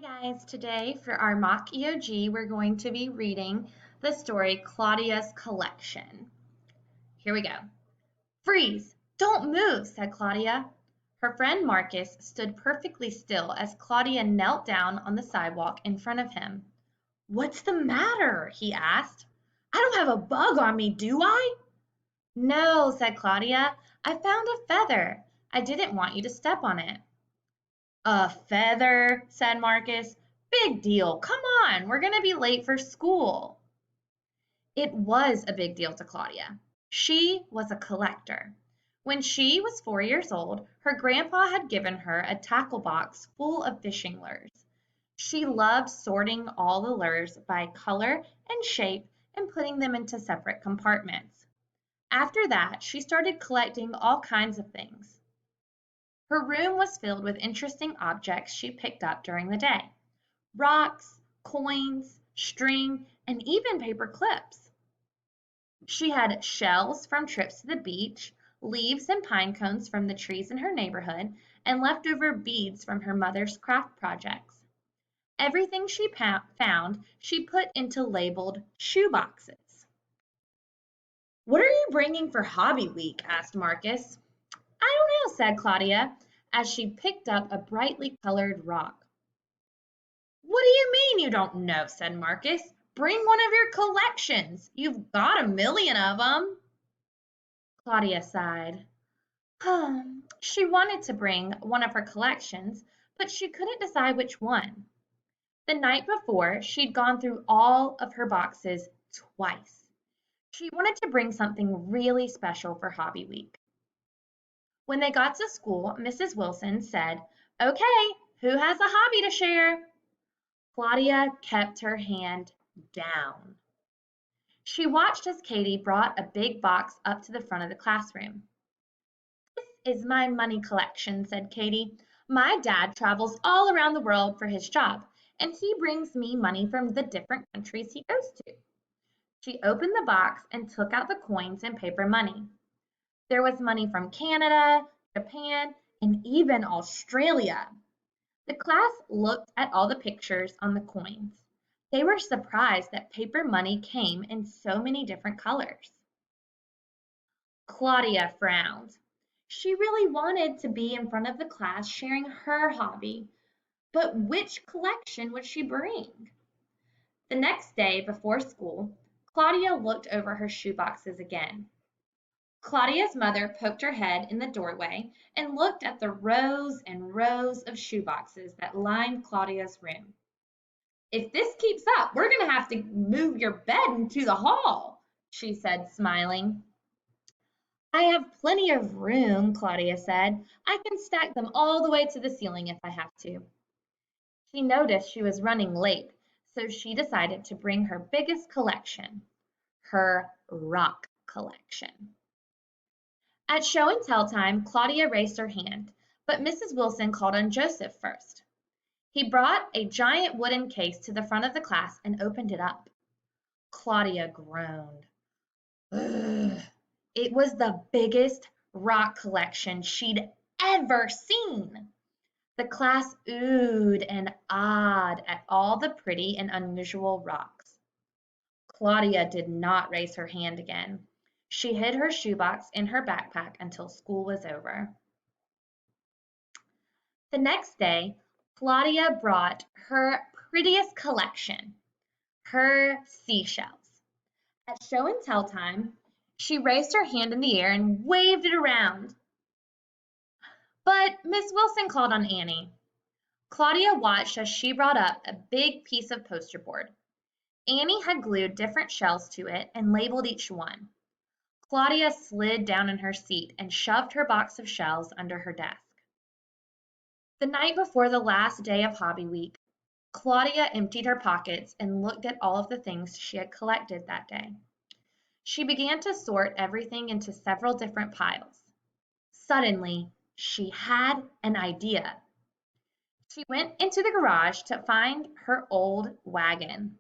Guys, today for our mock EOG, we're going to be reading the story Claudia's Collection. Here we go. Freeze! Don't move, said Claudia. Her friend Marcus stood perfectly still as Claudia knelt down on the sidewalk in front of him. What's the matter? He asked. I don't have a bug on me, do I? No, said Claudia. I found a feather. I didn't want you to step on it. A feather, said Marcus. Big deal. Come on, we're going to be late for school. It was a big deal to Claudia. She was a collector. When she was 4 years old, her grandpa had given her a tackle box full of fishing lures. She loved sorting all the lures by color and shape and putting them into separate compartments. After that, she started collecting all kinds of things. Her room was filled with interesting objects she picked up during the day. Rocks, coins, string, and even paper clips. She had shells from trips to the beach, leaves and pine cones from the trees in her neighborhood, and leftover beads from her mother's craft projects. Everything she found, she put into labeled shoe boxes. What are you bringing for Hobby Week? Asked Marcus. I don't know, said Claudia, as she picked up a brightly colored rock. What do you mean you don't know? Said Marcus. Bring one of your collections. You've got a million of them. Claudia sighed. She wanted to bring one of her collections, but she couldn't decide which one. The night before, she'd gone through all of her boxes twice. She wanted to bring something really special for Hobby Week. When they got to school, Mrs. Wilson said, "Okay, who has a hobby to share?" Claudia kept her hand down. She watched as Katie brought a big box up to the front of the classroom. This is my money collection, said Katie. My dad travels all around the world for his job, and he brings me money from the different countries he goes to. She opened the box and took out the coins and paper money. There was money from Canada, Japan, and even Australia. The class looked at all the pictures on the coins. They were surprised that paper money came in so many different colors. Claudia frowned. She really wanted to be in front of the class sharing her hobby, but which collection would she bring? The next day before school, Claudia looked over her shoeboxes again. Claudia's mother poked her head in the doorway and looked at the rows and rows of shoeboxes that lined Claudia's room. If this keeps up, we're going to have to move your bed into the hall, she said, smiling. I have plenty of room, Claudia said. I can stack them all the way to the ceiling if I have to. She noticed she was running late, so she decided to bring her biggest collection, her rock collection. At show and tell time, Claudia raised her hand, but Mrs. Wilson called on Joseph first. He brought a giant wooden case to the front of the class and opened it up. Claudia groaned. Ugh. It was the biggest rock collection she'd ever seen. The class oohed and ahed at all the pretty and unusual rocks. Claudia did not raise her hand again. She hid her shoebox in her backpack until school was over. The next day, Claudia brought her prettiest collection, her seashells. At show and tell time, she raised her hand in the air and waved it around. But Miss Wilson called on Annie. Claudia watched as she brought up a big piece of poster board. Annie had glued different shells to it and labeled each one. Claudia slid down in her seat and shoved her box of shells under her desk. The night before the last day of Hobby Week, Claudia emptied her pockets and looked at all of the things she had collected that day. She began to sort everything into several different piles. Suddenly, she had an idea. She went into the garage to find her old wagon.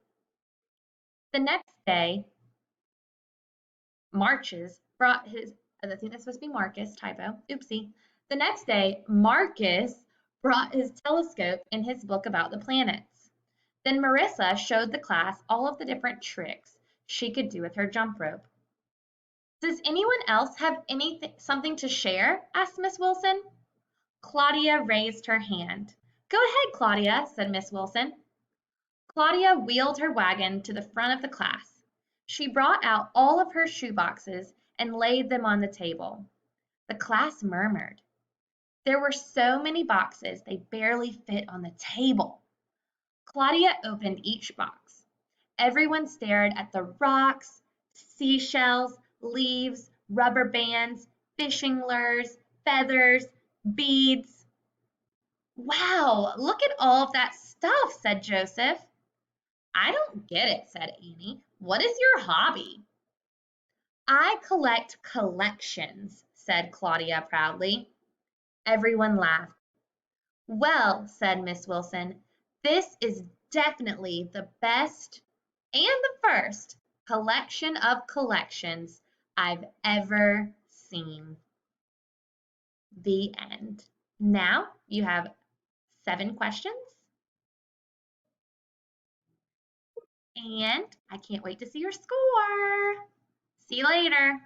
The next day, Marcus brought his, I think that's supposed to be Marcus, typo, oopsie. The next day, Marcus brought his telescope and his book about the planets. Then Marissa showed the class all of the different tricks she could do with her jump rope. Does anyone else have something to share? Asked Miss Wilson. Claudia raised her hand. Go ahead, Claudia, said Miss Wilson. Claudia wheeled her wagon to the front of the class. She brought out all of her shoe boxes and laid them on the table. The class murmured. There were so many boxes they barely fit on the table. Claudia opened each box. Everyone stared at the rocks, seashells, leaves, rubber bands, fishing lures, feathers, beads. Wow, look at all of that stuff, said Joseph. I don't get it, said Annie. What is your hobby? I collect collections, said Claudia proudly. Everyone laughed. Well, said Miss Wilson, this is definitely the best and the first collection of collections I've ever seen. The end. Now you have 7 questions, and I can't wait to see your score. See you later.